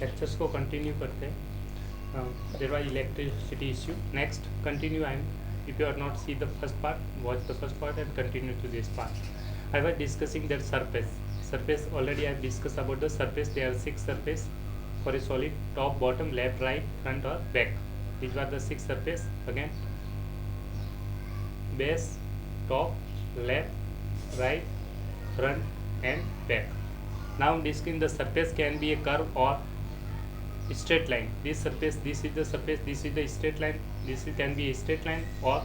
Lectures को continue करते हैं. There was electricity issue. Next, continue. If you are not see the first part, watch the first part and continue to this part. I was discussing that surface. Surface already I have discussed about the surface. There are 6 surface for a solid: top, bottom, left, right, front or back. These were the 6 surface. Again, base, top, left, right, front and back. Now discussing the surface can be a curve or straight line. This surface, this is the surface, this is the straight line. This can be a straight line or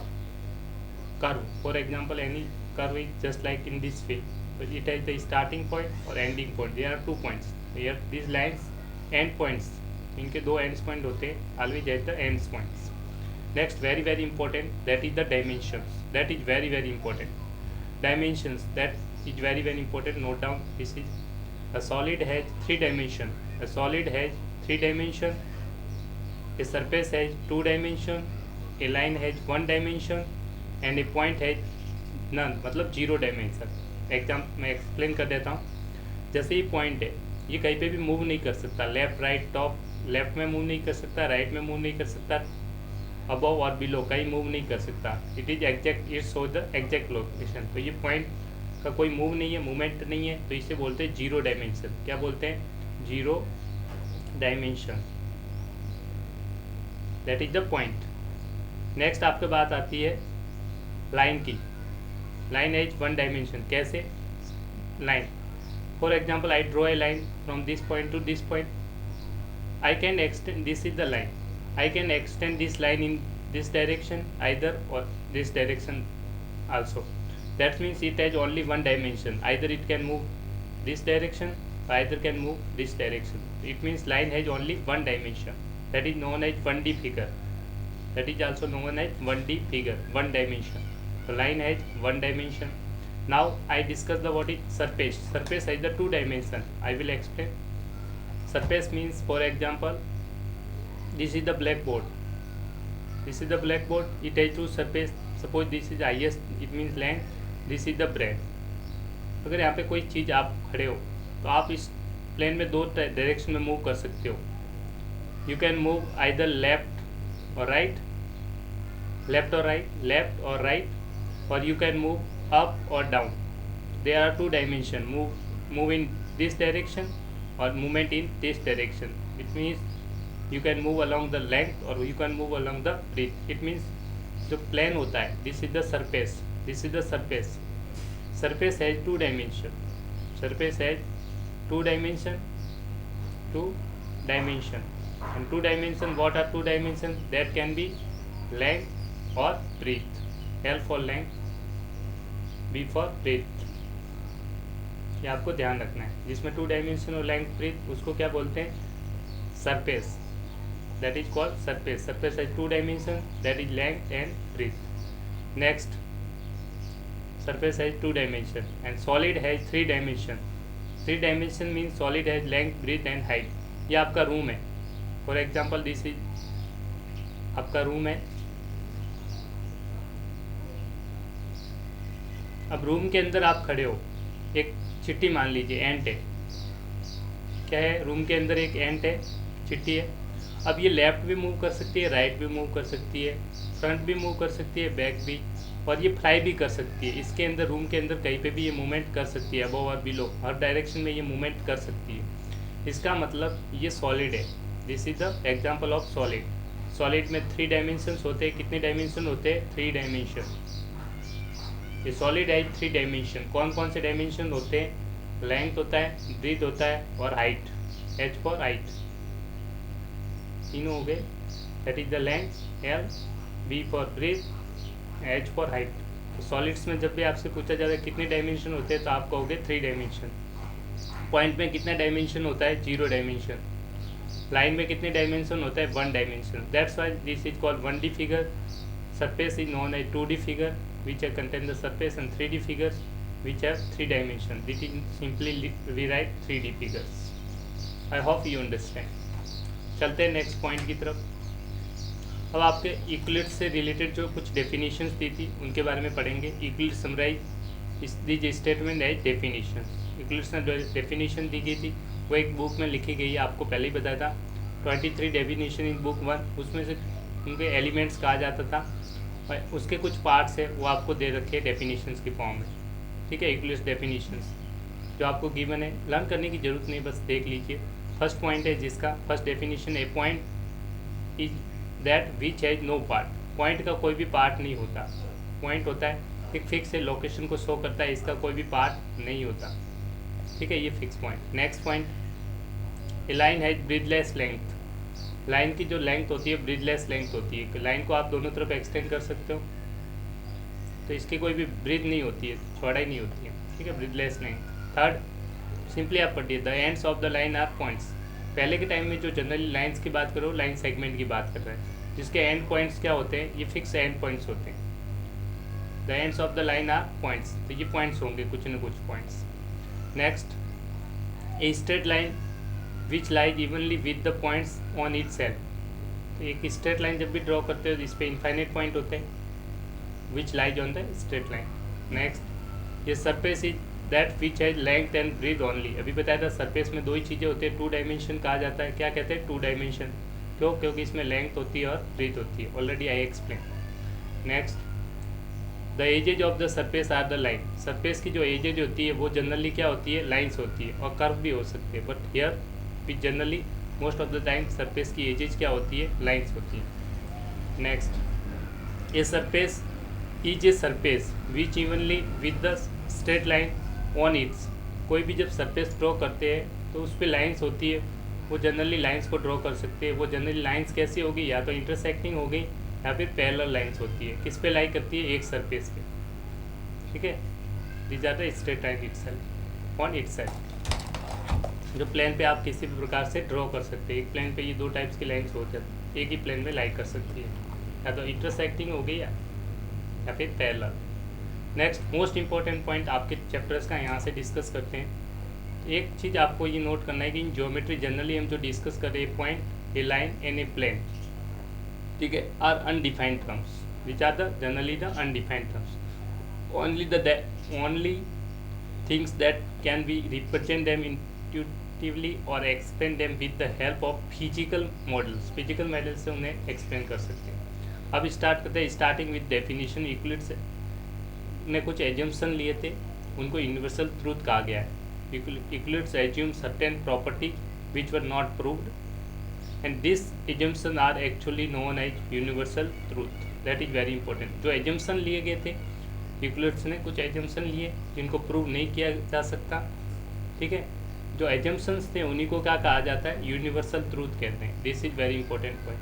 curve. For example, any curve is just like in this way, but it has the starting point or ending point. There are 2 points here. These lines end points, इनके 2 ends point होते हैं. Always at the ends points. Next, very very important, that is the dimensions. That is very very important. Dimensions, that is very very important. Note down. This is a solid has 3 dimension. A solid has 3 dimension. A surface has 2 dimension. A line has 1 dimension and a point has none, मतलब 0 dimension. Example मैं explain कर देता हूँ. जैसे ये point है, ये कहीं पे भी मूव नहीं कर सकता. लेफ्ट राइट टॉप, लेफ्ट में मूव नहीं कर सकता, राइट में मूव नहीं कर सकता, अबव और बिलो कहीं मूव नहीं कर सकता. It is exact, it show the exact location. तो ये पॉइंट का कोई मूव नहीं है, मूवमेंट नहीं है, तो इसे बोलते हैं 0 डायमेंशन. क्या बोलते हैं? 0 dimension. That is the point. Next आपके बात आती है लाइन की. Line is 1 dimension. कैसे? Line, for example I draw a line from this point to this point. I can extend, this is the line. I can extend this line in this direction either or this direction also. That means it has only 1 dimension. Either it can move this direction, either can move this direction. It means line has only 1 dimension. That is known as 1D figure. That is also known as 1D figure, 1 dimension. So line has 1 dimension. Now I discuss the what is surface. Surface has the 2 dimension. I will explain. Surface means, for example, this is the blackboard. This is the blackboard. It has 2 surface. Suppose this is highest, it means length. This is the breadth. अगर यहाँ पे कोई चीज़ आप खड़े हो तो आप इस प्लेन में 2 डायरेक्शन में मूव कर सकते हो. You can move either left और राइट, लेफ्ट और राइट, लेफ्ट और राइट, और यू कैन मूव अप और down. There are 2 dimension. Move in this direction और movement in this direction. It means you can move along the length or you can move along the breadth. It means जो plane होता है, this is the surface. This is the surface. Surface has 2 dimension. Surface has 2 dimension. 2 dimension. And 2 dimension, what are 2 dimension? That can be length or breadth. L for length, B for breadth. ये आपको ध्यान रखना है. जिसमें 2 dimension और length breadth, उसको क्या बोलते हैं? Surface. That is called surface. Surface has 2 dimensions, that is length and breadth. Next, surface has 2 dimensions and solid has 3 dimensions. 3 dimension means solid has length, breadth and height. ये आपका room है. For example, this is आपका room है. अब room के अंदर आप खड़े हो, एक चिट्ठी मान लीजिए, एंट है. क्या है? रूम के अंदर एक एंट है, चिट्ठी है. अब ये लेफ़्ट भी मूव कर सकती है, राइट भी मूव कर सकती है, फ्रंट भी मूव कर सकती है, बैक भी, और ये फ्लाई भी कर सकती है. इसके अंदर, रूम के अंदर कहीं पे भी ये मूवमेंट कर सकती है, अबव और बिलो, हर डायरेक्शन में ये मूवमेंट कर सकती है. इसका मतलब ये सॉलिड है. This is the example of solid. Solid में 3 डायमेंशंस होते हैं. कितने डायमेंशन होते हैं? 3 डायमेंशन. ये सॉलिड है 3 डायमेंशन. कौन कौन से डायमेंशन होते हैं? लेंथ होता है, ब्रेथ होता है और हाइट. H for height. तीनों हो गए. That is the length L, B for breadth, H for height. तो सॉलिड्स में जब भी आपसे पूछा जाता है कितने डायमेंशन होते हैं, तो आप कहोगे 3 डायमेंशन. पॉइंट में कितना डायमेंशन होता है? 0 डायमेंशन. लाइन में कितने डायमेंशन होता है? 1 dimension. That's why this is called 1D figure. Surface is known as 2D figure which contain the surface, and 3D figures which have 3 dimensions. This is simply rewrite 3D figures. I hope you understand. चलते हैं next point की तरफ. अब आपके equilibrium से related जो कुछ definitions दी थी उनके बारे में पढ़ेंगे. Equilibrium summarise this statement as definition. Equilibrium में जो डेफिनेशन दी गई थी वो एक बुक में लिखी गई है, आपको पहले ही बताया था 23 डेफिनेशन इन बुक 1, उसमें से उनके एलिमेंट्स कहा जाता था और उसके कुछ पार्ट्स है वो आपको दे रखे हैं डेफिनेशंस की फॉर्म में, ठीक है, इंग्लिश डेफिनेशंस जो आपको गिवन है, लर्न करने की ज़रूरत नहीं, बस देख लीजिए। फर्स्ट पॉइंट है जिसका first definition, a point is that which has no part, point का कोई भी पार्ट नहीं होता, पॉइंट होता है एक फिक्स है, लोकेशन को शो करता है, इसका कोई भी पार्ट नहीं होता, ठीक है, ये fix point. Next point, a line has breathless length, line की जो लेंथ होती है ब्रिथलेस लेंथ होती है, लाइन को आप दोनों तरफ एक्सटेंड कर सकते हो तो इसकी कोई भी ब्रीथ नहीं होती है, चौड़ाई नहीं होती है, ठीक है, ब्रिथलेस लेंथ। थर्ड, सिंपली आप पढ़िए, the ends of the line are points, पहले के टाइम में जो जनरली लाइंस की बात करो, लाइन सेगमेंट की बात कर रहे हैं, जिसके एंड पॉइंट्स क्या होते हैं, ये फिक्स एंड पॉइंट्स होते हैं, the ends of the line are points, तो ये पॉइंट्स होंगे कुछ न कुछ points. Next, a straight line which lies evenly with the points on itself, तो एक स्ट्रेट लाइन जब भी ड्रॉ करते हो तो इस पर इन्फाइनाइट पॉइंट होते हैं which lies on the straight line. Next, ये surface is that which has length and breadth only, अभी बताया था सरफेस में दो ही चीज़ें होती है, 2 डायमेंशन कहा जाता है, क्या कहते हैं 2 डायमेंशन, क्यों, क्योंकि इसमें लेंथ होती है और ब्रीथ होती है, already I explain. Next, the edges of the surface are the line, surface की जो एजेज होती है वो जनरली क्या होती है, लाइन्स होती है, और कर्व भी हो सकती है, but here which generally most of the time surface की एजेज क्या होती है, लाइन्स होती है। Next, a surface is a surface which evenly with the straight line on it's, कोई भी जब सरफेस ड्रॉ करते हैं तो उस पर लाइन्स होती है, वो जनरली लाइन्स को ड्रॉ कर सकते हैं, वो जनरली लाइन्स कैसी होगी, या तो इंटरसेक्टिंग हो गई या फिर पैरेलल लाइन्स होती है, किस पे लाई करती है, एक सरफेस पे, ठीक है, these are the straight line itself on itself, जो प्लेन पे आप किसी भी प्रकार से ड्रॉ कर सकते हैं, एक प्लेन पे ये 2 टाइप्स की लाइन्स हो जाती है, एक ही प्लेन में लाई कर सकती है, या तो इंटरसेक्टिंग हो गई या फिर parallel. Next, most important point आपके चैप्टर्स का यहाँ से डिस्कस करते हैं। एक चीज़ आपको ये नोट करना है कि इन ज्योमेट्री जनरली हम जो डिस्कस कर रहे हैं, point, a line and a plane, ठीक है, are undefined terms, which are the generally the undefined terms, only things that can be represent them intuitively और explain them with the help of physical models, physical model से उन्हें explain कर सकते हैं। अब start करते हैं, स्टार्टिंग विद डेफिनेशन। यूक्लिड ने कुछ एजम्पशन लिए थे, उनको यूनिवर्सल ट्रूथ कहा गया है। Euclid's assume certain property which were not proved and this assumption are actually known as universal truth, that is very important. जो एजम्पशन लिए गए थे, यूक्लिड्स ने कुछ एजम्पशन लिए जिनको प्रूव नहीं किया जा सकता, ठीक है, जो एजम्पशंस थे उन्हीं को क्या कहा जाता है, यूनिवर्सल ट्रूथ कहते हैं। This is very important point,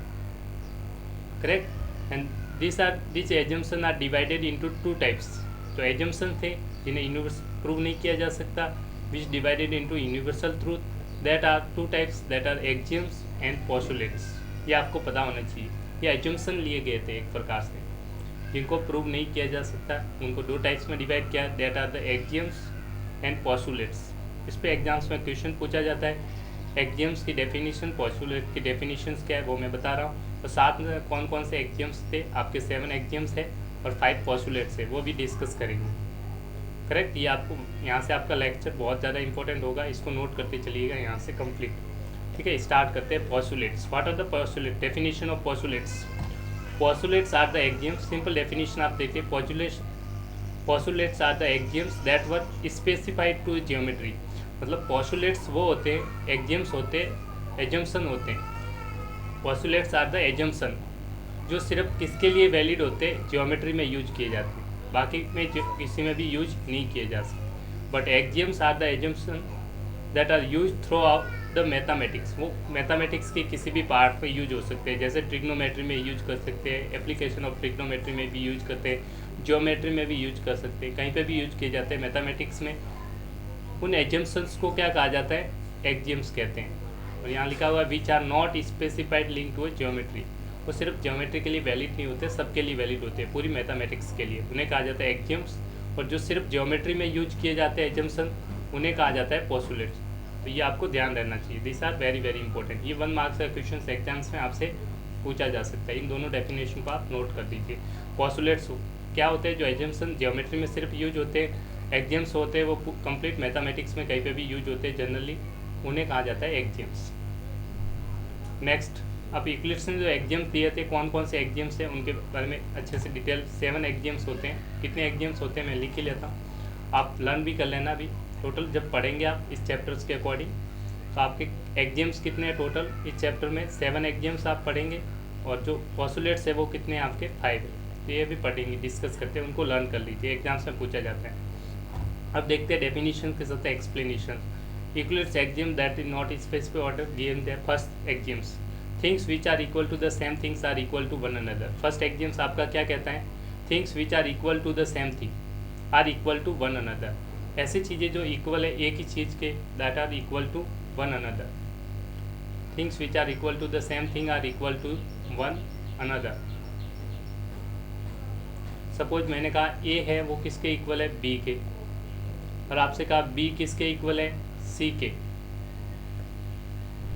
correct. And this assumption are divided into 2 types, जो एजम्पशन थे जिन्हें यूनिवर्स प्रूव नहीं किया जा सकता, which divided into universal truth, that are 2 types, that are axioms and postulates. ये आपको पता होना चाहिए, ये एजम्पशन लिए गए थे एक प्रकार से जिनको प्रूव नहीं किया जा सकता, उनको 2 टाइप्स में डिवाइड किया, that are the axioms and postulates. इस पर एग्जाम्स में क्वेश्चन पूछा जाता है, एक्सियम्स की डेफिनेशन, पोस्टुलेट की डेफिनेशंस क्या है वो मैं बता रहा हूँ, और साथ में कौन कौन से एक्सियम्स थे, आपके 7 एक्सियम्स है और 5 पोस्टुलेट्स है, वो भी डिस्कस करेंगे, करेक्ट। ये आपको यहाँ से आपका लेक्चर बहुत ज़्यादा इंपॉर्टेंट होगा, इसको नोट करते चलिएगा यहाँ से कंप्लीट, ठीक है। स्टार्ट करते हैं postulates. What are the postulate, definition of postulates. Postulates are the axioms, simple definition आप देखिए, postulates are the axioms that were specified to geometry, मतलब पोस्टुलेट्स वो होते हैं, एक्सियम्स होते हैं, एजम्पशन होते हैं। पोस्टुलेट्स आर द एजम्पशन जो सिर्फ किसके लिए वैलिड होते हैं, ज्योमेट्री में यूज किए जाते हैं, बाकी में किसी में भी यूज नहीं किए जा सकते। But axioms are the assumption that are use throughout the mathematics, वो मैथमेटिक्स के किसी भी पार्ट में यूज हो सकते हैं, जैसे ट्रिग्नोमेट्री में यूज कर सकते हैं, एप्लीकेशन ऑफ ट्रिग्नोमेट्री में भी यूज करते हैं, ज्योमेट्री में भी यूज कर सकते हैं, कहीं पे भी यूज किए जाते हैं मैथमेटिक्स में। उन एजम्पशंस को क्या कहा जाता है, एक्सियम्स कहते हैं। और यहाँ लिखा हुआ है which are not specified link to geometry, वो सिर्फ ज्योमेट्री के लिए वैलिड नहीं होते, सबके लिए वैलिड होते हैं, पूरी मैथमेटिक्स के लिए, उन्हें कहा जाता है एक्सियम्स। और जो सिर्फ ज्योमेट्री में यूज किए जाते हैं एजम्पशन, उन्हें कहा जाता है पोस्टुलेट्स। तो ये आपको ध्यान रहना चाहिए, this are very very important. ये 1 मार्क्स का क्वेश्चन एग्जाम्स में आपसे पूछा जा सकता है, इन दोनों डेफिनेशन को आप नोट कर दीजिए। पोस्टुलेट्स क्या होते हैं, जो एजम्पशन ज्योमेट्री में सिर्फ यूज होते हैं, एक्सियम्स होते हैं वो कंप्लीट मैथमेटिक्स में कहीं पे भी यूज होते हैं जनरली, उन्हें कहा जाता है एक्जियम्स। नेक्स्ट, अब यूक्लिड्स ने जो एक्जियम दिए थे, कौन कौन से एक्जियम्स हैं उनके बारे में अच्छे से डिटेल, 7 एक्जियम्स होते हैं। कितने एक्जियम्स होते हैं मैं लिख ही लेता हूँ, आप लर्न भी कर लेना भी। टोटल जब पढ़ेंगे आप इस चैप्टर्स के अकॉर्डिंग, तो आपके एक्जियम्स कितने हैं टोटल इस चैप्टर में, 7 एक्जियम्स आप पढ़ेंगे। और जो पॉस्टुलेट्स है वो कितने हैं आपके, 5 है। तो ये भी पढ़ेंगे, डिस्कस करते हैं, उनको लर्न कर लीजिए, एग्जाम्स में पूछा जाता है। अब देखते हैं डेफिनेशन के साथ explanation. Euclid's axiom that is not specific order given the first axioms, things which are equal to the same things are equal to one another. First axioms आपका क्या कहता है, things which are equal to the same thing are equal to one another. ऐसी चीज़ें जो equal है एक ही चीज़ के, that are equal to one another. Things which are equal to the same thing are equal to one another. Suppose मैंने कहा ए है वो किसके इक्वल है, बी के, और आपसे कहा बी किसके इक्वल है, सी के।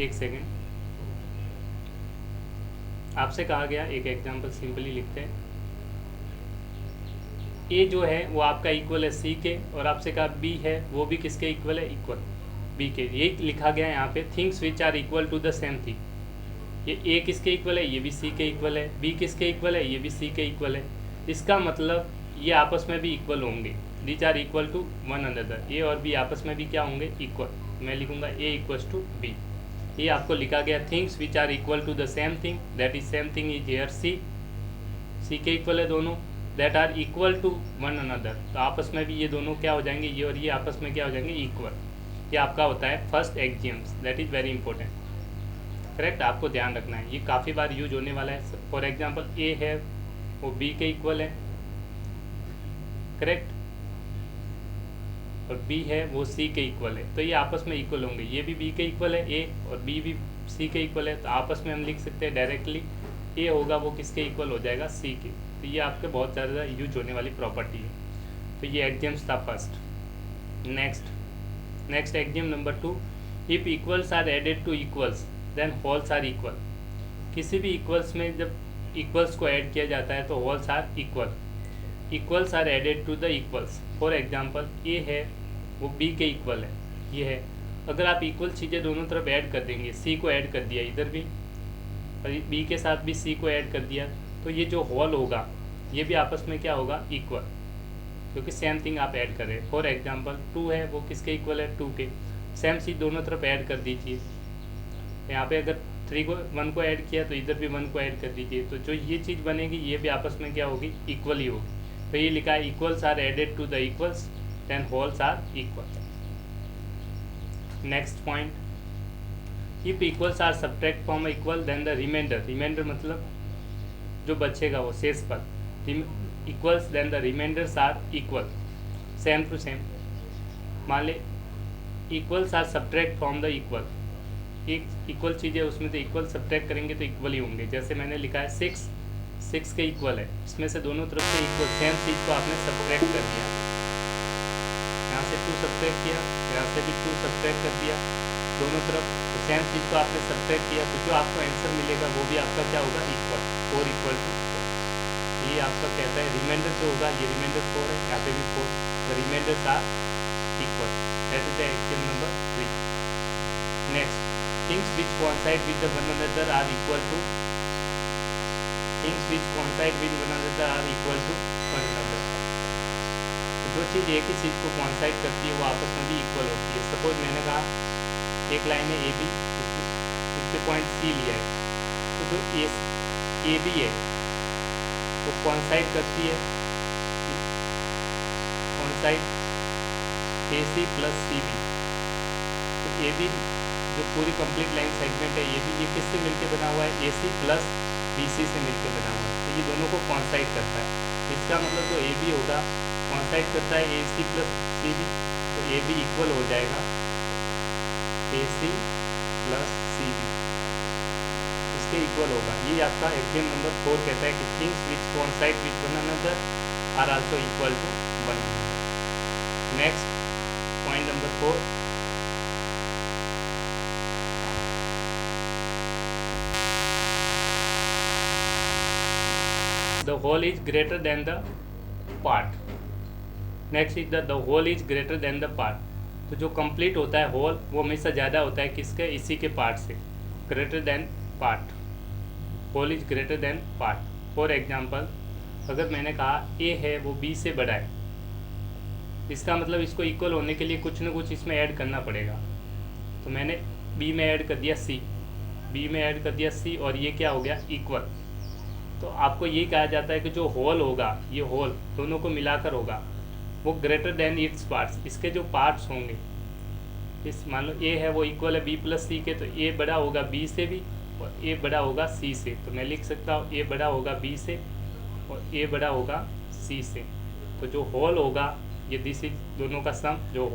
एक सेकेंड, आपसे कहा गया, एक एग्जांपल सिंपली लिखते हैं, ए जो है वो आपका इक्वल है सी के, और आपसे कहा बी है वो भी किसके इक्वल है, इक्वल बी के। ये लिखा गया है यहाँ पे, things which are equal to the same thing. ये ए किसके इक्वल है, ये भी सी के इक्वल है, बी किसके इक्वल है, ये भी सी के इक्वल है। इसका मतलब ये आपस में भी इक्वल होंगे, these are equal to one another. A और बी आपस में भी क्या होंगे, इक्वल। मैं लिखूंगा ए इक्वल्स टू बी। ये आपको लिखा गया, things which are equal to the same thing, that is same thing is here C, C के इक्वल है दोनों, that are equal to one another. तो आपस में भी ये दोनों क्या हो जाएंगे, ये और ये आपस में क्या हो जाएंगे, इक्वल। ये आपका होता है first axioms, that is very important, correct, आपको ध्यान रखना है, ये काफ़ी बार यूज होने वाला है। फॉर एग्जाम्पल ए है वो बी के इक्वल है, करेक्ट, और बी है वो सी के इक्वल है, तो ये आपस में इक्वल होंगे। ये भी बी के इक्वल है ए, और बी भी सी के इक्वल है, तो आपस में हम लिख सकते हैं डायरेक्टली ए होगा वो किसके इक्वल हो जाएगा, सी के। तो ये आपके बहुत ज़्यादा यूज होने वाली प्रॉपर्टी है। तो ये एक्जियम्स था first. Next axiom number 2, if equals are added to equals then wholes are equal. किसी भी इक्वल्स में जब इक्वल्स को ऐड किया जाता है तो wholes are equal. Equals are added to the equals. For example A है वो बी के इक्वल है, ये है। अगर आप इक्वल चीज़ें दोनों तरफ ऐड कर देंगे, सी को ऐड कर दिया इधर भी, और बी के साथ भी सी को ऐड कर दिया, तो ये जो होल होगा ये भी आपस में क्या होगा, इक्वल, क्योंकि सेम थिंग आप ऐड कर रहे हैं। फॉर एग्जाम्पल 2 है वो किसके इक्वल है, 2 के। सेम चीज़ दोनों तरफ ऐड कर दीजिए, यहाँ पे अगर 1 को ऐड किया तो इधर भी 1 को ऐड कर दीजिए, तो जो ये चीज़ बनेगी ये भी आपस में क्या होगी, इक्वल ही होगी। तो ये लिखा है, equals are added to the equals then wholes are equal. Next point, if equals are subtract from equal then the remainder मतलब जो बचेगा वो शेष पद, equals then the remainders are equal, same to same. मान ले equals are subtract from the equal, एक equal चीज़ है उसमें तो इक्वल सब्ट्रैक्ट करेंगे तो इक्वल ही होंगे। जैसे मैंने लिखा है 6 के इक्वल है, इसमें से दोनों तरफ से इक्वल सेम चीज़ को आपने सब्ट्रैक्ट कर दिया, यहाँ से 2 सब्ट्रैक्ट किया, यहाँ से भी 2 सब्ट्रैक्ट कर दिया, दोनों तरफ तो सेम चीज़ को आपने सब्ट्रैक्ट किया, तो जो आपको आंसर मिलेगा वो भी आपका क्या होगा, इक्वल, 4 इक्वल टू 4। ये आपका कहता है रिमाइंडर जो होगा, ये रिमाइंडर 4 है, यहाँ पे भी 4, the remainders are equal, that is the axiom number 3। Next, things which coincide with one another are equal to, things which coincide with one another are equal to one another. तो जो चीज़ एक ही चीज़ को coincide करती है वो आपस में भी इक्वल होती है। सपोज मैंने कहा एक लाइन है ए बी, इसके पॉइंट सी लिया है, तो जो ए बी है वो कोइंसाइड करती है, कोइंसाइड ए सी प्लस सी बी। तो ए बी जो पूरी कंप्लीट लाइन सेगमेंट है, ये किससे मिलके बना हुआ है, ए सी प्लस बी सी से मिलके बना हुआ है, तो ये दोनों को कोइंसाइड करता है। इसका मतलब जो ए बी होगा कोइंसाइड करता है ए सी प्लस सी बी, तो ए बी इक्वल हो जाएगा A C plus C B, इसके इक्वल होगा। ये आपका एक्जियम नंबर 4 कहता है कि things which coincide with one another are also equal to one another. Next point number 4, the whole is greater than the part. Next is the whole is greater than the part. तो जो complete होता है whole वो हमेशा ज़्यादा होता है किसके, इसी के पार्ट से, greater than part, whole is greater than part. For example अगर मैंने कहा ए है वो बी से बड़ा है, इसका मतलब इसको इक्वल होने के लिए कुछ ना कुछ इसमें ऐड करना पड़ेगा। तो मैंने बी में ऐड कर दिया सी, बी में ऐड कर दिया सी, और ये क्या हो गया, इक्वल। तो आपको ये कहा जाता है कि जो होल होगा, ये होल दोनों को मिलाकर होगा, वो ग्रेटर देन इट्स पार्ट्स, इसके जो पार्ट्स होंगे, इस मान लो ए है वो इक्वल है बी प्लस सी के, तो ए बड़ा होगा बी से भी और ए बड़ा होगा सी से। तो मैं लिख सकता हूँ ए बड़ा होगा बी से और ए बड़ा होगा सी से। तो जो होल होगा ये दिस इज दोनों का सम, जो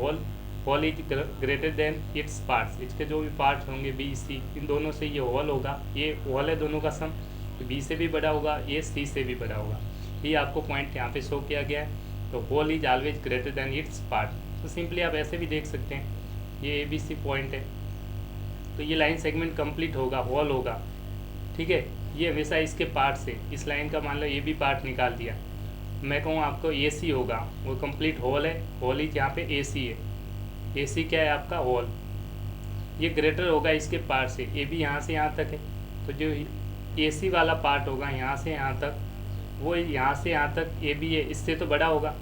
whole is greater than its parts, इसके जो भी पार्ट्स होंगे बी सी, इन दोनों से ये होल होगा, ये होल है दोनों का सम, बी से भी बड़ा होगा, ये सी से भी बड़ा होगा। ये आपको पॉइंट यहाँ पे शो किया गया है। तो whole is always greater than its part. तो सिंपली आप ऐसे भी देख सकते हैं, ये ABC पॉइंट है, तो ये लाइन सेगमेंट कंप्लीट होगा, होल होगा, ठीक है। ये हमेशा इसके पार्ट से, इस लाइन का मान लो ये भी पार्ट निकाल दिया, मैं कहूँ आपको AC होगा, वो कंप्लीट होल है, होल इज यहाँ पे AC है, AC क्या है आपका, होल। ये ग्रेटर होगा इसके पार्ट से, AB यहाँ से यहाँ तक है, तो जो AC वाला पार्ट होगा यहाँ से यहाँ तक, वो यहाँ से यहाँ तक AB है, इससे तो बड़ा होगा,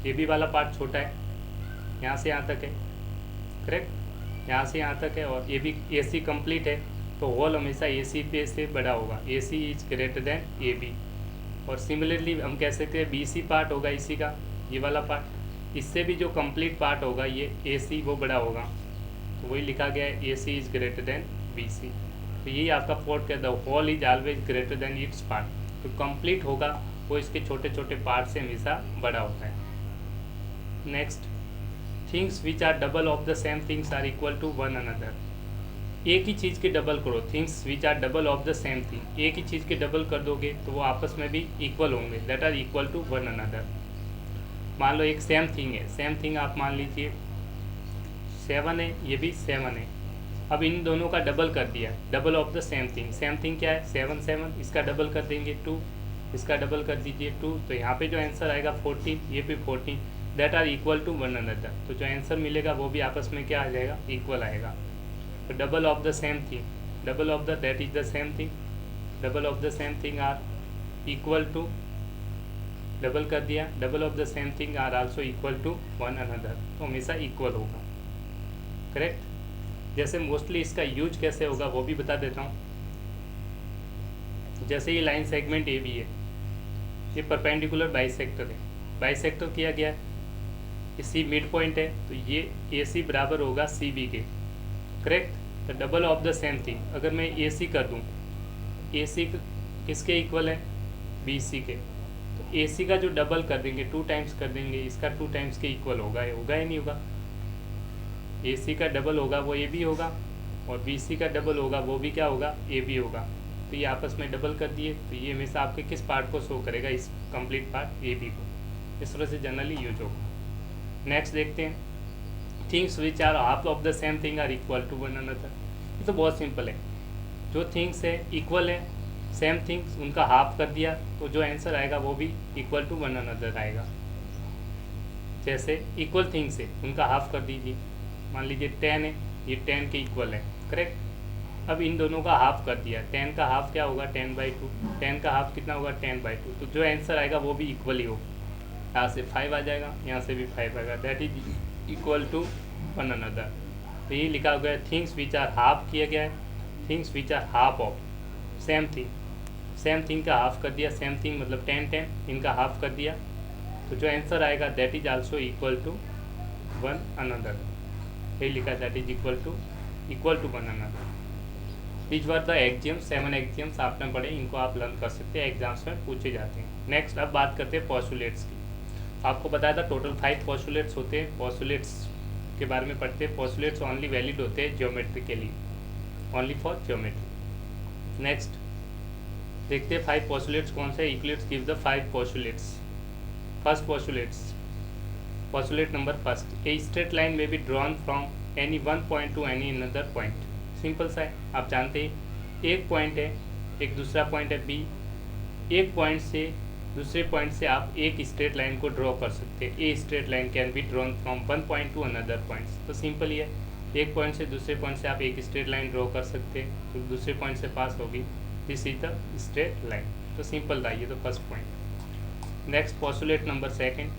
AB वाला पार्ट छोटा है, यहाँ से यहाँ तक है, करेक्ट, यहाँ से यहाँ तक है, और ये भी AC कंप्लीट है, तो होल हमेशा AC पे से बड़ा होगा, AC is greater then AB। और सिमिलरली हम कह सकते हैं BC पार्ट होगा इसी का, ये वाला पार्ट, इससे भी जो कंप्लीट पार्ट होगा ये AC वो बड़ा होगा, तो वही लिखा गया है AC is greater than BC। तो यही आपका फोर्थ कहता है, whole is always greater than its part, तो कंप्लीट होगा वो इसके छोटे छोटे पार्ट से हमेशा बड़ा होता है। Next, things which are double of the same things are equal to one another. एक ही चीज़ के डबल करो, things which are double of the same thing, एक ही चीज़ के डबल कर दोगे तो वो आपस में भी इक्वल होंगे, that are equal to one another. मान लो एक सेम थिंग है, सेम थिंग आप मान लीजिए 7 है, ये भी 7 है, अब इन दोनों का डबल कर दिया, double of the same thing क्या है 7 7, इसका डबल कर देंगे 2, इसका डबल कर दीजिए 2, तो यहाँ पे जो आंसर आएगा 14, ये भी 14, that are equal to one another. तो जो आंसर मिलेगा वो भी आपस में क्या आ जाएगा, इक्वल आएगा। तो double of the same thing, double of the that is the same thing, double of the same thing are equal to, double कर दिया, double of the same thing are also equal to one another, तो हमेशा equal होगा, correct. जैसे mostly इसका use कैसे होगा वो भी बता देता हूँ। जैसे ये लाइन सेगमेंट AB है, ये परपेंडिकुलर बाइसेक्टर है, बाइसेक्टर किया गया है, ये C मिड पॉइंट है, तो ये AC बराबर होगा CB के, करेक्ट। तो double of the same thing, अगर मैं AC कर दूँ, AC किसके इक्वल है, BC के, तो AC का जो डबल कर देंगे 2 टाइम्स कर देंगे, इसका 2 टाइम्स के इक्वल होगा या नहीं होगा। AC का डबल होगा वो AB होगा, और BC का डबल होगा वो भी क्या होगा, AB होगा। तो ये आपस में डबल कर दिए, तो ये हमेशा आपके किस पार्ट को शो करेगा, इस कंप्लीट पार्ट AB को। इस तरह से जनरली यूज होगा। नेक्स्ट देखते हैं, things which are half of the same thing are equal to one another. ये तो बहुत सिंपल है, जो थिंग्स है इक्वल है, सेम थिंग्स उनका हाफ कर दिया, तो जो आंसर आएगा वो भी इक्वल टू वन अनदर आएगा। जैसे इक्वल थिंग्स है उनका हाफ कर दीजिए, मान लीजिए 10 है, ये 10 के इक्वल है, करेक्ट। अब इन दोनों का हाफ कर दिया, 10 का हाफ क्या होगा 10/2, 10 का हाफ कितना होगा 10/2, तो जो आंसर आएगा वो भी इक्वल ही होगा। यहाँ से 5 आ जाएगा, यहाँ से भी 5 आएगा, that is equal to one another. तो ये लिखा गया है थिंग्स विच आर हाफ किया गया है, things which are half of same thing, same thing का हाफ कर दिया, सेम थिंग मतलब 10 10, इनका हाफ कर दिया, तो जो आंसर आएगा that is also equal to one another. यही लिखा है that is equal to one another. This were the axioms, 7 axioms आपने पढ़े, इनको आप लर्न कर सकते हैं, एग्जाम्स में पूछे जाते हैं। नेक्स्ट अब बात करते हैं पोस्टुलेट्स की। आपको बताया था टोटल 5 पोस्टुलेट्स होते हैं, पोस्टुलेट्स के बारे में पढ़ते हैं। पोस्टुलेट्स ओनली वैलिड होते हैं ज्योमेट्री के लिए, ओनली फॉर ज्योमेट्री। नेक्स्ट देखते हैं 5 पोस्टुलेट्स कौन से। Euclid's give the 5 postulates. First postulate number first, a straight line may be drawn from any one point to any another point। Simple सा है, आप जानते हैं एक पॉइंट है, एक दूसरा पॉइंट है B, एक पॉइंट से दूसरे पॉइंट से आप एक स्ट्रेट लाइन को ड्रॉ कर सकते हैं। ए straight line can be drawn from one point two another points. तो सिंपल ही है, एक पॉइंट से दूसरे पॉइंट से आप एक स्ट्रेट लाइन ड्रॉ कर सकते हैं, तो दूसरे पॉइंट से पास होगी, this is the straight line. तो सिंपल था ये तो first point. Next postulate number second,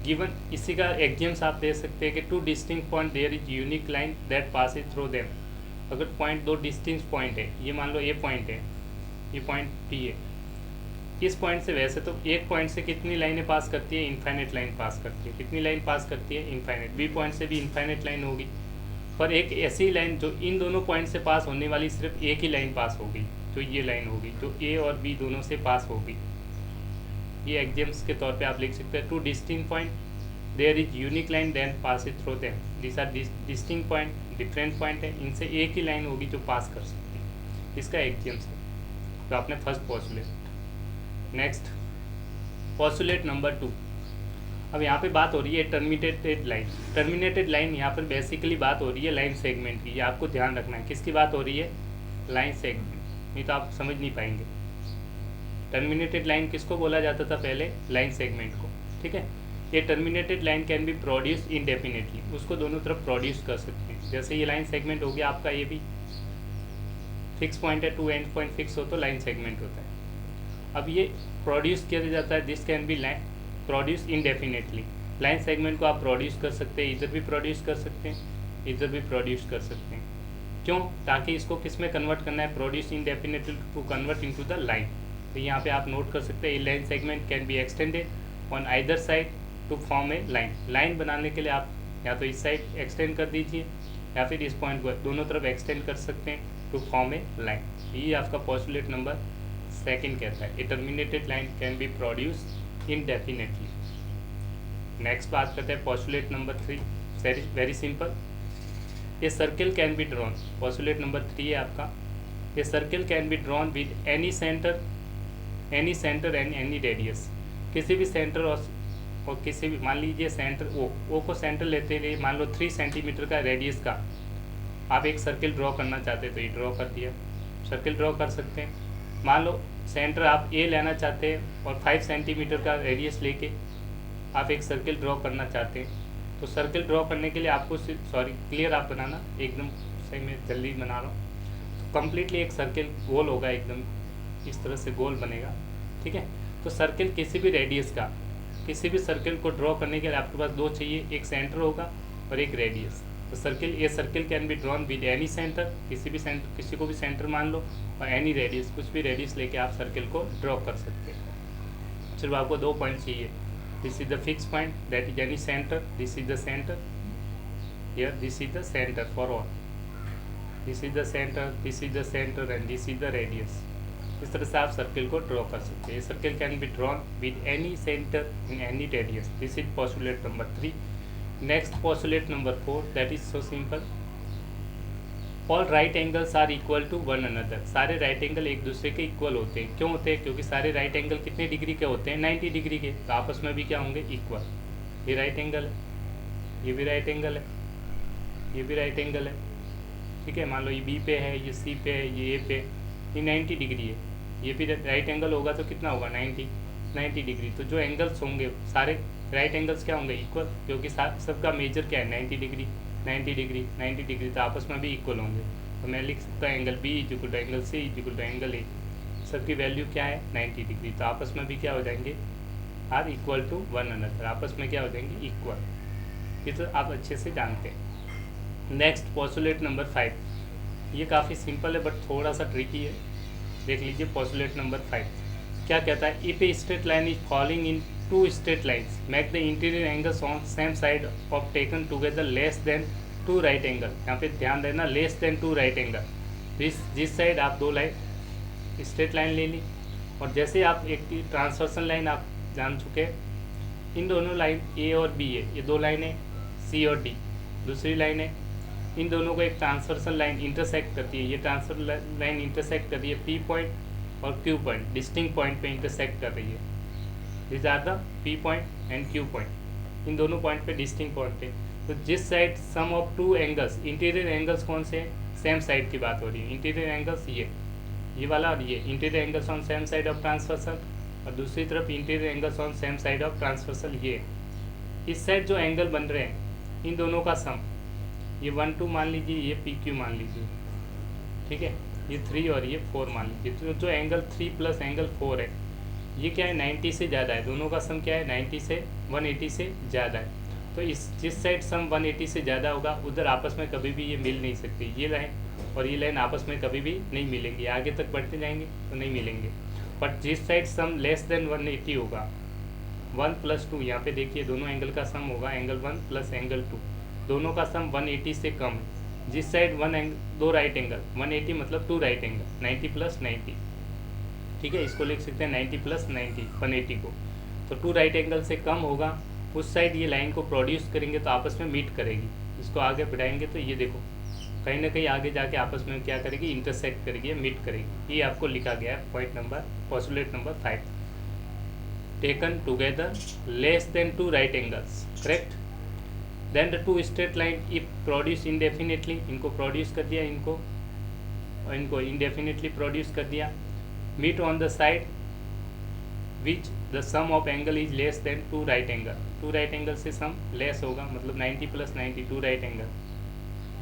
given इसी का एग्जाम्स आप दे सकते हैं कि two distinct point there is unique line that passes through them. अगर पॉइंट दो डिस्टिंक्ट पॉइंट है, ये मान लो ए पॉइंट है, ये पॉइंट पी है, इस पॉइंट से वैसे तो एक पॉइंट से कितनी लाइनें पास करती है, इनफाइनाइट लाइन पास करती है। कितनी लाइन पास करती है, इनफाइनाइट। बी पॉइंट से भी इनफाइनाइट लाइन होगी, पर एक ऐसी लाइन जो इन दोनों पॉइंट से पास होने वाली सिर्फ एक ही लाइन पास होगी, जो ये लाइन होगी, जो ए और बी दोनों से पास होगी। ये एग्जाम्स के तौर पे आप लिख सकते हैं, two distinct point there is unique line then pass it through them. This are distinct point, different point है, इनसे एक ही लाइन होगी जो पास कर सकती है। इसका एग्जाम्स है। तो आपने first postulate. Next postulate number 2। अब यहाँ पे बात हो रही है टर्मिनेटेड लाइन। टर्मिनेटेड लाइन यहाँ पर बेसिकली बात हो रही है लाइन सेगमेंट की। ये आपको ध्यान रखना है, किसकी बात हो रही है, लाइन सेगमेंट। नहीं तो आप समझ नहीं पाएंगे। टर्मिनेटेड लाइन किसको बोला जाता था पहले, लाइन सेगमेंट को, ठीक है। ये terminated line can be produce indefinitely, उसको दोनों तरफ प्रोड्यूस कर सकते हैं। जैसे ये लाइन सेगमेंट हो गया आपका, ये भी फिक्स पॉइंट है, टू एंड पॉइंट फिक्स हो तो लाइन सेगमेंट होता है। अब ये प्रोड्यूस किया जाता है, this can be line produce indefinitely. Line segment को आप प्रोड्यूस कर सकते हैं, इधर भी प्रोड्यूस कर सकते हैं, इधर भी प्रोड्यूस कर सकते हैं। क्यों, ताकि इसको किस में कन्वर्ट करना है, produce indefinitely to convert into the line. तो यहाँ पे आप नोट कर सकते हैं, line segment can be extended on either side to form a line. Line बनाने के लिए आप या तो इस साइड एक्सटेंड कर दीजिए या फिर इस पॉइंट को दोनों तरफ एक्सटेंड कर सकते हैं टू फॉर्म ए लाइन। ये आपका पोस्टुलेट नंबर सेकंड कहता है, a terminated line can be produce indefinitely. Next बात करते हैं postulate number 3, very simple. A circle can be drawn, postulate number 3 है आपका। A circle can be drawn with any centre and any radius. किसी भी centre और किसी भी, मान लीजिए सेंटर ओ को सेंटर लेते हैं, मान लो 3 सेंटीमीटर का रेडियस का आप एक सर्किल ड्रॉ करना चाहते हैं, तो ये ड्रॉ कर दिया, सर्किल ड्रॉ कर सकते हैं। मान लो सेंटर आप ए लेना चाहते हैं और 5 सेंटीमीटर का रेडियस लेके आप एक सर्किल ड्रॉ करना चाहते हैं, तो सर्किल ड्रॉ करने के लिए आपको क्लियर आप बनाना, एकदम सही मैं जल्दी बना रहा हूँ। तो कम्प्लीटली एक सर्किल गोल होगा, एकदम इस तरह से गोल बनेगा, ठीक है। तो सर्किल किसी भी रेडियस का, किसी भी सर्किल को ड्रॉ करने के लिए आपके पास 2 चाहिए, एक सेंटर होगा और एक रेडियस। तो ये circle can be drawn with any centre, किसी को भी सेंटर मान लो, और एनी रेडियस, कुछ भी रेडियस लेके आप सर्किल को ड्रॉ कर सकते हैं। सिर्फ आपको 2 पॉइंट चाहिए, this is the fix point that is any centre, this is the centre, here this is the centre for all, this is the centre, this is the centre and this is the radius. इस तरह से आप circle को draw कर सकते हैं। Circle can be drawn with any centre in any radius. This is postulate number 3। Next postulate number 4, that is so simple. All right angles are equal to one another. सारे right angle एक दूसरे के equal होते हैं। क्यों होते हैं, क्योंकि सारे राइट एंगल कितने डिग्री के होते हैं, 90 डिग्री के, तो आपस में भी क्या होंगे, इक्वल। ये राइट एंगल है, ये भी राइट एंगल है, ये भी राइट एंगल है, ठीक है। मान लो ये बी पे है, ये सी पे है, ये ए पे, ये 90 डिग्री है। ये भी राइट एंगल होगा तो कितना होगा, 90 डिग्री। तो जो एंगल्स होंगे सारे राइट एंगल्स क्या होंगे, इक्वल, क्योंकि सबका मेजर क्या है, 90 डिग्री, 90 डिग्री, 90 डिग्री, तो आपस में भी इक्वल होंगे। तो मैं लिख सकता हूँ angle B is equal to angle C is equal to angle A. सबकी वैल्यू क्या है, 90 डिग्री, तो आपस में भी क्या हो जाएंगे, are equal to one another, आपस में क्या हो जाएंगे, इक्वल। ये तो आप अच्छे से जानते हैं। नेक्स्ट पोस्टुलेट नंबर 5, ये काफ़ी सिंपल है बट थोड़ा सा ट्रिकी है। देख लीजिए पोस्टुलेट नंबर 5 क्या कहता है, if a straight line is following in 2 straight lines make the interior angles on same side of taken together less than 2 right angle. यहाँ पे ध्यान देना, लेस देन 2 राइट एंगल। जिस साइड आप 2 लाइन स्ट्रेट लाइन ले ली, और जैसे आप एक ट्रांसवर्सल लाइन आप जान चुके हैं, इन दोनों लाइन ए और बी है, ये 2 लाइन है, सी और डी दूसरी लाइन है, इन दोनों को एक ट्रांसवर्सल लाइन इंटरसेक्ट करती है। ये ट्रांसवर्सल लाइन इंटरसेक्ट कर रही है पी पॉइंट और क्यू पॉइंट, डिस्टिंक्ट पॉइंट पे इंटरसेक्ट कर रही है। This are the P point and Q point, इन दोनों पॉइंट पे डिस्टिंक्ट पॉइंट है। तो जिस side sum of 2 angles, interior angles कौन से, सेम साइड की बात हो रही है। इंटीरियर एंगल्स ये वाला और ये interior angles on same side of transversal और दूसरी तरफ interior angles on same side of transversal ये इस साइड जो एंगल बन रहे हैं इन दोनों का सम, ये 1 2 मान लीजिए, ये PQ मान लीजिए, ठीक है, ये 3 और ये 4 मान लीजिए। तो जो एंगल 3 प्लस एंगल 4 है ये क्या है, 90 से ज़्यादा है। दोनों का सम क्या है, 90 से 180 से ज़्यादा है। तो इस जिस साइड सम 180 से ज़्यादा होगा उधर आपस में कभी भी ये मिल नहीं सकती। ये लाइन और ये लाइन आपस में कभी भी नहीं मिलेंगी, आगे तक बढ़ते जाएंगे तो नहीं मिलेंगे। बट जिस साइड सम लेस देन 180 होगा, 1 + 2, यहाँ पे देखिए दोनों एंगल का सम होगा एंगल 1 + एंगल 2, दोनों का सम 180 से कम है। जिस साइड दो राइट एंगल, 180 मतलब 2 राइट एंगल, 90 + 90, ठीक है, इसको लिख सकते हैं 90 + 90, 180 को। तो 2 राइट एंगल से कम होगा उस साइड ये लाइन को प्रोड्यूस करेंगे तो आपस में मीट करेगी। इसको आगे बढ़ाएंगे तो ये देखो कहीं ना कहीं आगे जाके आपस में क्या करेगी, इंटरसेक्ट करेगी, मीट करेगी। ये आपको लिखा गया है postulate number 5। Taken together less than 2 right angles, correct. Then the 2 straight line if produce indefinitely, इनको प्रोड्यूस कर दिया, इनको और इनको इंडेफिनेटली प्रोड्यूस कर दिया। Meet on the side which the sum of angle is less than 2 right angle, 2 right angle से sum less होगा, मतलब 90 + 90, 2 राइट एंगल।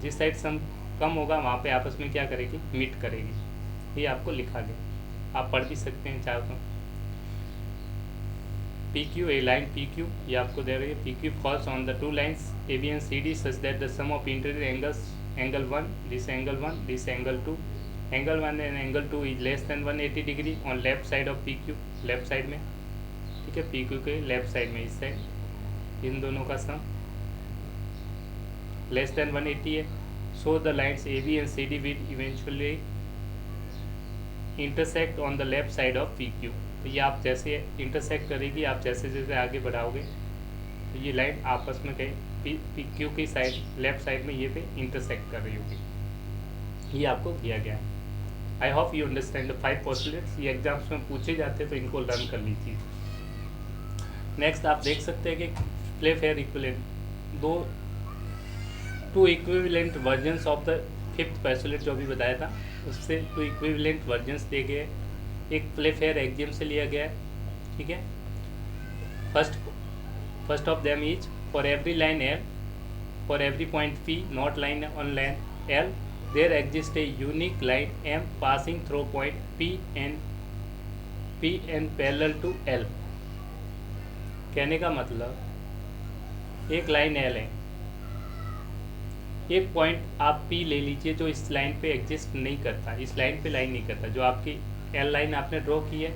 जिस साइड सम कम होगा वहाँ पे आपस में क्या करेगी, मीट करेगी। ये आपको लिखा गया, आप पढ़ भी सकते हैं चाहो तो। PQ, ए लाइन PQ, ये आपको दे रही है, PQ falls on the 2 lines AB and CD such that the sum of interior angles, angle 1, this angle 1, this angle 2, angle 1 and angle 2 is less than 180 degree on left side of PQ, left side में, ठीक है, PQ के left side में, इस side इन दोनों का sum less than 180 है। So the lines AB and CD will eventually intersect on the left side of PQ। तो ये आप जैसे इंटरसेक्ट करेगी, आप जैसे जैसे आगे बढ़ाओगे तो ये लाइन आपस में कहीं PQ की साइड लेफ्ट साइड में ये पे इंटरसेक्ट कर रही होगी। ये आपको दिया गया है। I hope you understand the 5 postulates. ये एग्जाम्स में पूछे जाते हैं तो इनको लर्न कर लीजिए। नेक्स्ट आप देख सकते हैं कि Playfair equivalent, two equivalent versions of the 5th postulate जो भी बताया था उससे 2 इक्विवेलेंट वर्जन्स दिए गए। एक प्ले फेयर एक्सियम से लिया गया है, ठीक है। First of them is for every line L, for every point P not line on line L, there exists a unique line M passing through point P and parallel to L। कहने का मतलब एक line L है, एक point आप P ले लीजिए जो इस लाइन पे एग्जिस्ट नहीं करता, इस लाइन पे लाइन नहीं करता। जो आपकी L लाइन आपने ड्रॉ की है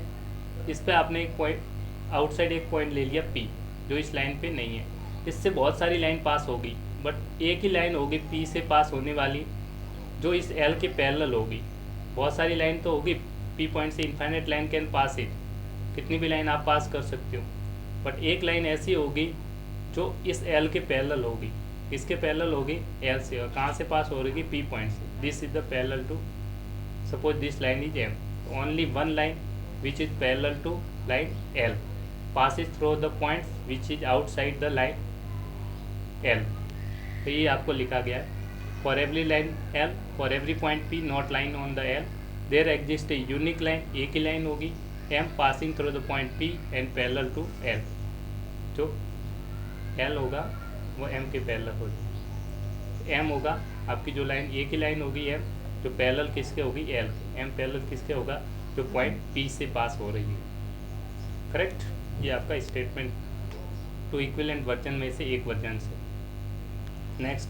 इस पे आपने एक पॉइंट आउटसाइड एक पॉइंट ले लिया P जो इस लाइन पे नहीं है। इससे बहुत सारी लाइन पास होगी बट एक ही लाइन होगी P से पास होने वाली जो इस L के पैरेलल होगी। बहुत सारी लाइन तो होगी P पॉइंट से, infinite line can pass it, कितनी भी लाइन आप पास कर सकते हो, बट एक लाइन ऐसी होगी जो इस L के पैरेलल होगी। इसके पैरेलल होगी L से, और कहाँ से पास हो रही P पॉइंट से। This is the parallel to, suppose this line is M, only one line which is parallel to line L passes through the points which is outside the line L। तो ये आपको लिखा गया है, for every line L, for every point P not lying on the L, there exists a unique line, एक ही line होगी M passing through the point P and parallel to L। जो L होगा वो M के parallel होगी। M होगा आपकी जो लाइन, एक ही लाइन होगी M जो पैरेलल किसके होगी L के। M पैरेलल किसके होगा, जो पॉइंट P से पास हो रही है, करेक्ट। ये आपका स्टेटमेंट 2 इक्विवेलेंट वर्जन में से एक वर्जन से। Next,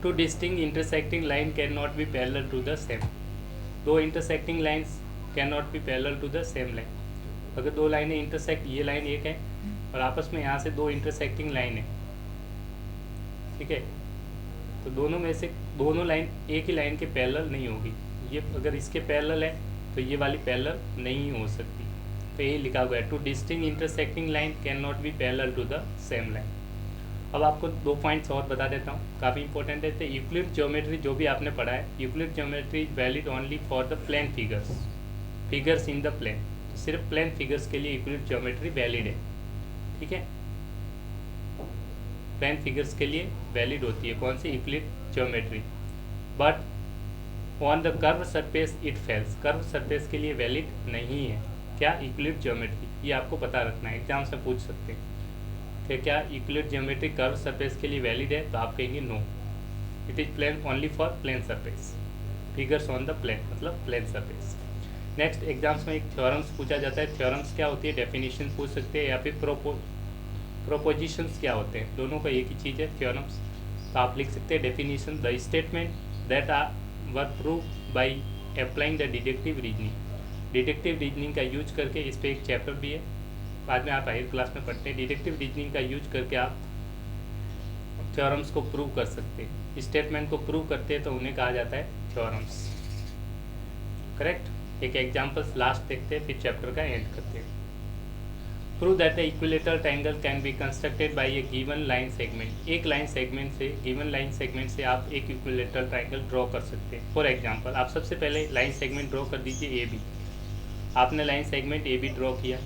2 distinct intersecting line can not be parallel to the same. 2 intersecting lines can not be parallel to the same line. अगर 2 लाइनें इंटरसेक्ट, ये लाइन एक है और आपस में यहाँ से 2 इंटरसेक्टिंग लाइन है, ठीक है, तो दोनों में से दोनों लाइन एक ही लाइन के पैरेलल नहीं होगी। ये अगर इसके पैरेलल है तो ये वाली पैरेलल नहीं हो सकती। तो यही लिखा हुआ है, 2 distinct intersecting line can not be parallel to the same line. अब आपको 2 पॉइंट्स और बता देता हूँ, काफ़ी इंपॉर्टेंट है। तो यूक्लिड ज्योमेट्री जो भी आपने पढ़ा है, Euclid geometry is valid only for the plane figures in the plane. सिर्फ प्लेन फिगर्स के लिए यूक्लिड ज्योमेट्री वैलिड है, ठीक है। प्लेन फिगर्स के लिए वैलिड होती है कौन सी, Euclid geometry. But on the curve surface it fails, curve surface के लिए वैलिड नहीं है। क्या यूक्लिड ज्योमेट्री, ये आपको पता रखना है, एग्जाम से पूछ सकते हैं कि क्या यूक्लिड ज्योमेट्री कर्व सरफेस के लिए वैलिड है, तो आप कहेंगे no, it is plane only for plane surface, figures on the plane मतलब प्लेन सरफेस। नेक्स्ट एग्जाम्स में एक थ्योरम्स पूछा जाता है। थ्योरम्स क्या होती है, डेफिनेशन पूछ सकते हैं या फिर प्रोपोजिशंस क्या होते हैं, दोनों का एक ही चीज़ है थ्योरम्स। तो आप लिख सकते हैं definition, the statement that are were prove by applying the deductive reasoning. Deductive reasoning का यूज करके, इस पर एक चैप्टर भी है, बाद में आप हायर क्लास में पढ़ते हैं। डिडक्टिव रीजनिंग का यूज करके आप थ्योरम्स को प्रूव कर सकते हैं। स्टेटमेंट को प्रूव करते हैं तो उन्हें कहा जाता है थ्योरम्स। करेक्ट। एक एग्जाम्पल लास्ट देखते हैं, फिर चैप्टर का एंड करते हैं। Prove that the equilateral triangle can be constructed by A given line segment. एक लाइन सेगमेंट से, गिवन लाइन सेगमेंट से आप एक इक्विलेटरल ट्रायंगल ड्रॉ कर सकते हैं। फॉर एग्जांपल, आप सबसे पहले लाइन सेगमेंट ड्रॉ कर दीजिए ए बी। आपने line segment A B draw किया,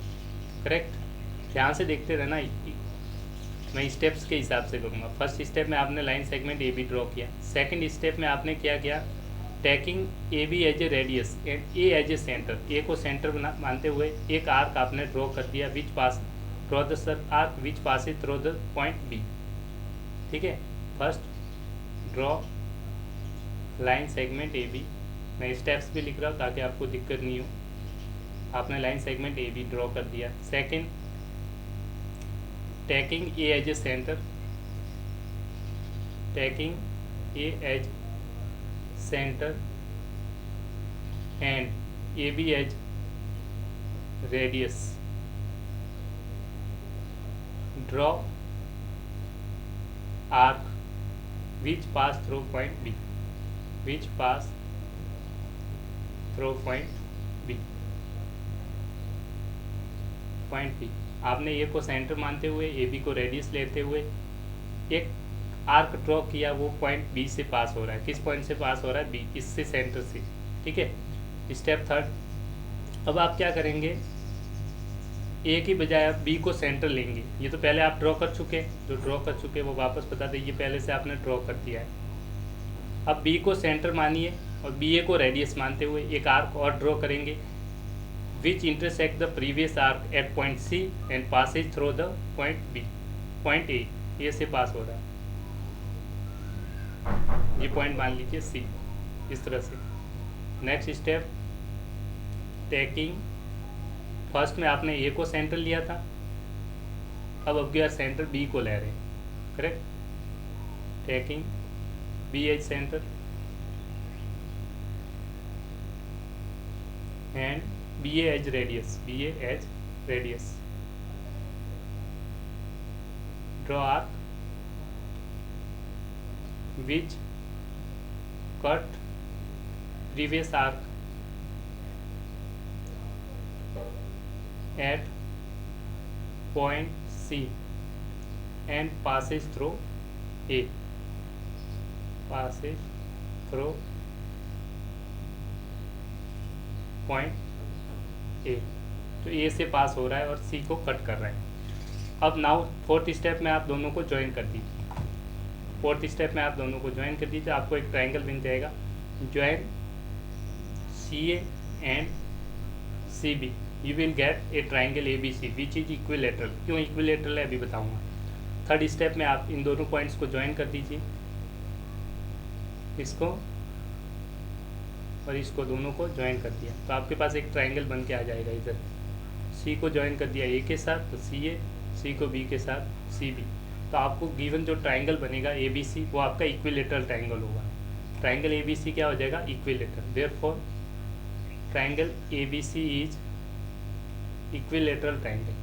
करेक्ट। ध्यान से देखते रहना, मैं स्टेप्स के हिसाब से करूँगा। फर्स्ट स्टेप में आपने line segment A B draw किया। सेकेंड स्टेप में आपने क्या किया, taking A B as a radius and A as a centre, A को सेंटर मानते हुए एक आर्क आपने ड्रॉ कर दिया, which pass draw the sir arc which pass through the point B. ठीक है, first draw line segment A B, मैं स्टेप्स भी लिख रहा हूँ ताकि आपको दिक्कत नहीं हो। आपने line segment A B draw कर दिया। Second, taking A as a centre, taking A as center and AB as radius, draw arc which pass through point B, which pass through point B, point B। आपने ए को centre मानते हुए, A B को radius लेते हुए एक arc draw किया, वो पॉइंट बी से पास हो रहा है। किस पॉइंट से पास हो रहा है, बी, इससे सेंटर से। ठीक है। स्टेप थर्ड, अब आप क्या करेंगे, ए की बजाय आप बी को सेंटर लेंगे। ये तो पहले आप ड्रॉ कर चुके, जो ड्रॉ कर चुके वो वापस बता दें, ये पहले से आपने ड्रॉ कर दिया है। अब बी को सेंटर मानिए और बी ए को रेडियस मानते हुए एक आर्क और ड्रॉ करेंगे, which intersect the previous arc at point C and passes through the point B. Point A से पास हो रहा है, ये पॉइंट मान लीजिए सी, इस तरह से। नेक्स्ट स्टेप, टेकिंग, फर्स्ट में आपने ए को सेंटर लिया था, अब गया सेंटर बी को ले रहे हैं, correct. Taking B as centre and B A as radius, B A as radius, draw arc which cut previous arc at point C and passes through A, passes through point A। तो A से pass हो रहा है और C को cut कर रहा है। अब नाउ फोर्थ स्टेप में आप दोनों को ज्वाइन कर दीजिए। फोर्थ स्टेप में आप दोनों को ज्वाइन कर दीजिए, आपको एक ट्रायंगल बन जाएगा, join C A and C B, you will get a triangle A B C which is equilateral. क्यों इक्विलेटरल है अभी बताऊंगा। थर्ड स्टेप में आप इन दोनों पॉइंट्स को ज्वाइन कर दीजिए, इसको और इसको, दोनों को ज्वाइन कर दिया तो आपके पास एक ट्रायंगल बन के आ जाएगा। इधर सी को ज्वाइन कर दिया ए के साथ तो सी ए, सी को बी के साथ सी बी, तो आपको गिवन जो ट्रायंगल बनेगा ए बी सी वो आपका इक्विलेटरल ट्रायंगल होगा। ट्रायंगल ए बी सी क्या हो जाएगा, equilateral. Therefore triangle A B C is equilateral triangle.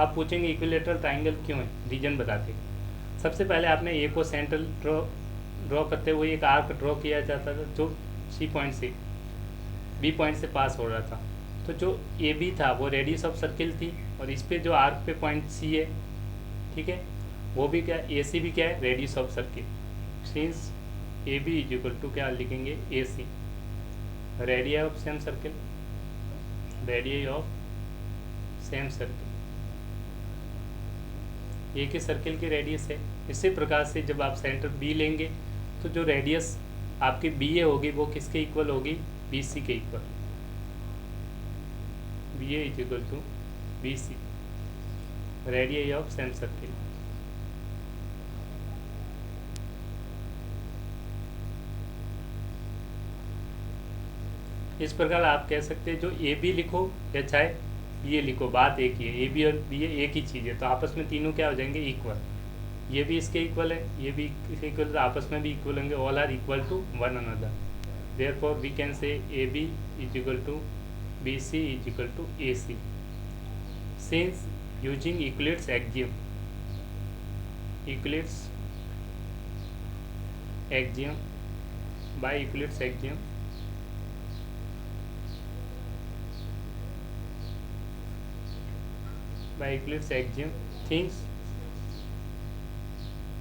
आप पूछेंगे इक्विलेटरल ट्रायंगल क्यों है, रीजन बताते। सबसे पहले आपने ए को सेंटर ड्रॉ करते हुए एक आर्क ड्रॉ किया जाता था जो सी पॉइंट से बी पॉइंट से पास हो रहा था, तो जो ए बी था वो रेडियस ऑफ सर्किल थी और इस पे जो आर्क पे पॉइंट सी है, ठीक है, वो भी क्या, ए सी भी क्या है, radius of circle. Since A B is equal to क्या लिखेंगे, A C, radii of same circle, radii of same circle, A के सर्किल की रेडियस है। इसी प्रकार से जब आप सेंटर बी लेंगे तो जो रेडियस आपकी बी ए होगी वो किसके इक्वल होगी, BC के equal, BA is equal to BC, radius of same circle. इस प्रकार आप कह सकते हैं जो ए बी लिखो या चाहे ये लिखो, बात एक ही है, ए बी और बी एक ही चीज़ है, तो आपस में तीनों क्या हो जाएंगे, इक्वल। ये भी इसके इक्वल है, ये भी इसके इक्वल, तो आपस में भी इक्वल होंगे, all are equal to one another. Therefore we can say A B is equal to B C is equal to A C. Since using Euclid's axiom, Euclid's axiom, by Euclid's axiom, by Euclid's axiom, things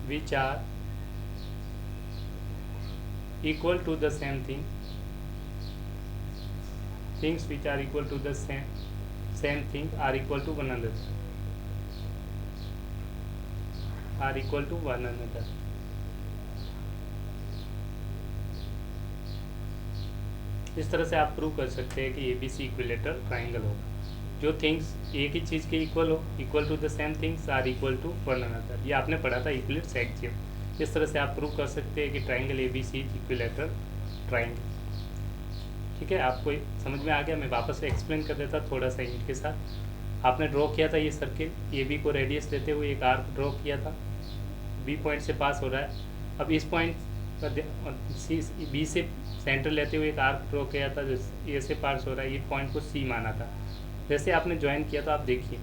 which are equal to the same thing, things which are equal to the same thing are equal to one another, are equal to one another। इस तरह से आप prove कर सकते हैं कि ABC equilateral triangle होगा। जो थिंग्स एक ही चीज़ के इक्वल हो, equal to the same things are equal to one another, ये आपने पढ़ा था यूक्लिड्स एक्सियम। इस तरह से आप प्रूव कर सकते हैं कि ट्राइंगल ABC इक्विलेटरल ट्राइंगल। ठीक है, आपको समझ में आ गया? मैं वापस से एक्सप्लेन कर देता थोड़ा सा हिंट के साथ। आपने ड्रॉ किया था ये सर्किल, AB को रेडियस देते हुए एक आर्क ड्रॉ किया था, B पॉइंट से पास हो रहा है। अब इस पॉइंट B से सेंटर लेते हुए एक आर्क ड्रॉ किया था जो A से पास हो रहा है, ये पॉइंट को C माना था। जैसे आपने ज्वाइन किया तो आप देखिए,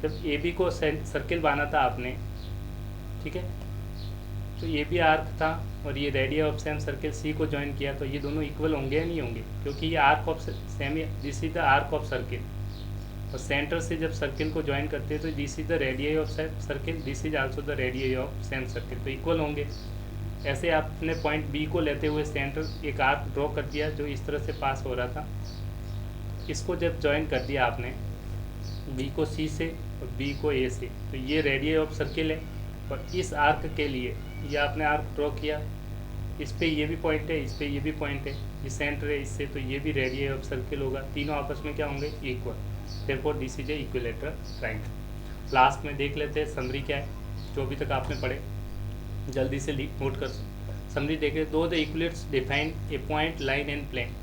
जब AB को सर्किल बाना था आपने, ठीक है, तो AB आर्क था और ये radius of same circle C को ज्वाइन किया, तो ये दोनों इक्वल होंगे या नहीं होंगे? क्योंकि ये arc of same, this is the arc of circle, और सेंटर से जब सर्किल को ज्वाइन करते हैं तो this is the radius of circle, this is also the radius of same circle, तो इक्वल होंगे। ऐसे आपने पॉइंट B को लेते हुए सेंटर एक आर्क ड्रॉ कर दिया जो इस तरह से पास हो रहा था, इसको जब ज्वाइन कर दिया आपने B को C से और B को A से, तो ये रेडियस ऑफ सर्किल है। और इस आर्क के लिए ये आपने आर्क ड्रॉ किया, इस पे ये भी पॉइंट है, इस पे ये भी पॉइंट है, ये सेंटर है इससे, तो ये भी रेडियस ऑफ सर्किल होगा, तीनों आपस में क्या होंगे, equal. Therefore this is a equilateral triangle. Last में देख लेते हैं समरी क्या है, जो अभी तक आपने पढ़े, जल्दी से नोट कर समरी देखें। Though the Euclid's define a point, line and plane,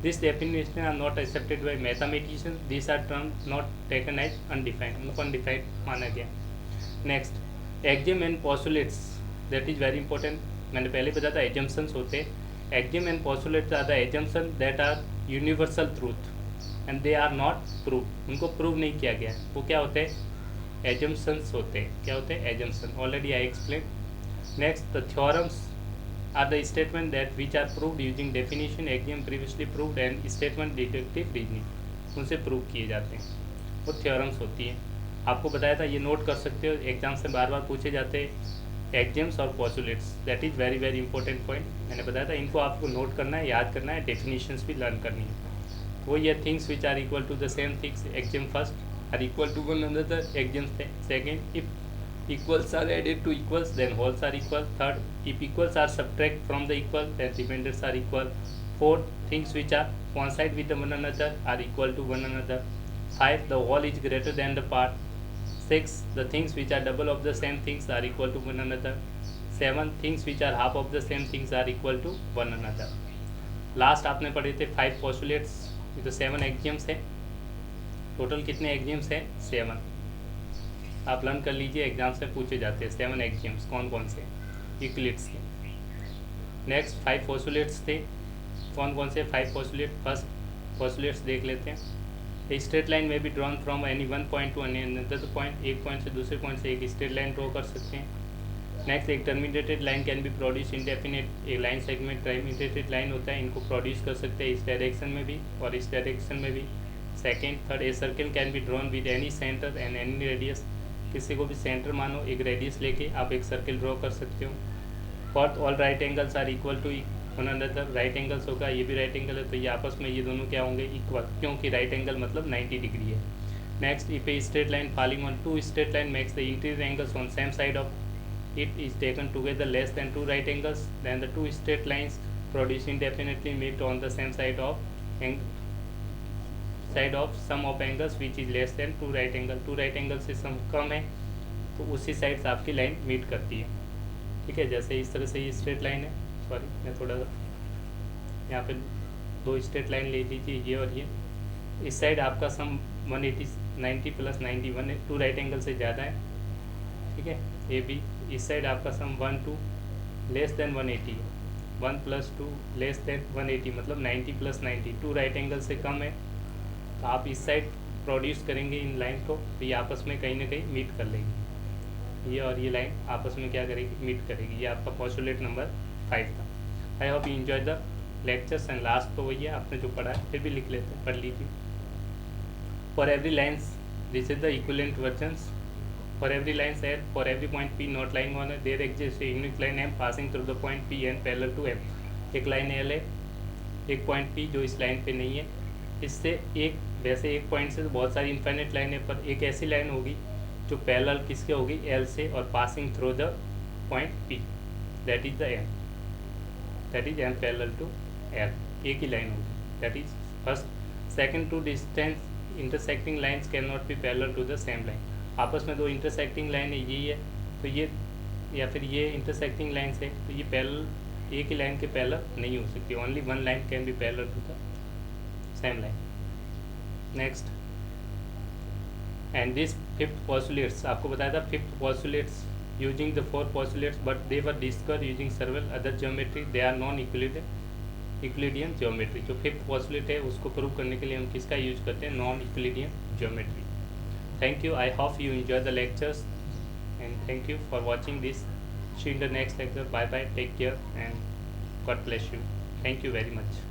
this definition are not accepted by mathematician, this are term not taken as undefined, उनको अनडिफाइंड माना गया। Next, axiom and postulates, that is very important. मैंने पहले बताया था assumptions होते हैं। Axiom and postulates are the assumption that are universal truth and they are not prove, उनको प्रूव नहीं किया गया है, वो क्या होते हैं, एजम्पशंस होते हैं। क्या होते हैं, assumption, already I explain. Next, the theorems are the statement that which are proved using definition, axiom previously proved and statement deductive reasoning, उनसे प्रूव किए जाते हैं, वो थ्योरम्स होती हैं। आपको बताया था, ये नोट कर सकते हो, एग्जाम से बार बार पूछे जाते हैं एक्सियम्स और postulates, that is very very important point. मैंने बताया था इनको आपको नोट करना है, याद करना है, डेफिनेशंस भी लर्न करनी है। वो ये things which are equal to the same things, axiom first, are equal to one another, axiom second, if equals are added to equals then wholes are equal, third, if equals are subtract from the equal then remainders are equal, fourth, things which are coincide with the one another are equal to one another, five, the whole is greater than the part, six, the things which are double of the same things are equal to one another, seven, things which are half of the same things are equal to one another। Last आपने पढ़े थे 5 postulates, ये तो 7 axioms है, total कितने axioms हैं, 7। आप learn कर लीजिए, एग्जाम से पूछे जाते हैं 7 एक्सियम्स कौन कौन से, यूक्लिड्स के। नेक्स्ट 5 पोस्टुलेट्स थे, कौन कौन से 5 पोस्टुलेट, फर्स्ट पोस्टुलेट्स देख लेते हैं। स्ट्रेट लाइन में भी drawn from any one point two any another point, एक पॉइंट से दूसरे पॉइंट से एक स्ट्रेट लाइन ड्रॉ कर सकते हैं। नेक्स्ट, एक terminated line can be produce indefinite, एक लाइन सेगमेंट टर्मिनेटेड लाइन होता है, इनको प्रोड्यूस कर सकते हैं इस डायरेक्शन में भी और इस डायरेक्शन में भी। Second, third, A circle can be drawn with any centre and any radius, किसी को भी सेंटर मानो, एक रेडियस लेके आप एक सर्किल ड्रॉ कर सकते हो। Fourth, all right angles are equal to one another, right angles होगा, ये भी राइट एंगल है तो ये आपस में ये दोनों क्या होंगे, इक्वल, क्योंकि राइट एंगल मतलब 90 डिग्री है। Next, if a straight line falling on two straight line makes the interior angles on same side of it is taken together less than 2 right angles, then the 2 straight lines produce indefinitely meet on the same side of sum of angles which is less than two right angle. Two right angle से sum कम है तो उसी side से आपकी line meet करती है। ठीक है, जैसे इस तरह से ये स्ट्रेट लाइन है, सॉरी मैं थोड़ा सा यहाँ पे दो स्ट्रेट लाइन ले लीजिए, ये और ये। इस साइड आपका सम 180 90 + 91 है, टू राइट एंगल से ज़्यादा है। ठीक है, ये भी इस साइड आपका सम 1 2 लेस देन 180 है, 1 + 2 लेस देन 180 मतलब 90 + 90 टू राइट एंगल से कम है। तो आप इस साइड प्रोड्यूस करेंगे इन लाइन को तो ये आपस में कहीं ना कहीं मीट कर लेगी, ये और ये लाइन आपस में क्या करेगी, मीट करेगी। ये आपका पोस्टुलेट नंबर 5 था। I hope you enjoy the lectures and last तो वही है आपने जो पढ़ा है, फिर भी लिख लेते हैं, पढ़ लीजिए। For every lines this is the equivalent versions. For every line said, for every point P not lying on it, there exists a unique line M passing through the point P and parallel to M। एक line L है, एक point P जो इस line पे नहीं है, इससे एक वैसे एक पॉइंट से तो बहुत सारी इन्फाइनेट लाइन है, पर एक ऐसी लाइन होगी जो पैरेलल किसके होगी, L से, और passing through the point P, that is the M, that is M parallel to L। एक ही लाइन होगी, that is first. Second, two distance intersecting lines can not be parallel to the same line. आपस में दो intersecting line है, यही है तो ये, या फिर ये इंटरसेक्टिंग लाइन से, तो ये पैरेलल एक ही लाइन के पैरेलल नहीं हो सकती। Only one line can be parallel to the same line. Next, and this fifth postulates, आपको बताया था fifth postulates using the 4 postulates but they were discussed using several other geometry, they are non Euclidean geometry. जो fifth postulate है उसको prove करने के लिए हम किसका यूज करते हैं, non Euclidean geometry. Thank you. I hope you enjoy the lectures and thank you for watching this. See you in the next lecture. Bye bye. Take care and God bless you. Thank you very much.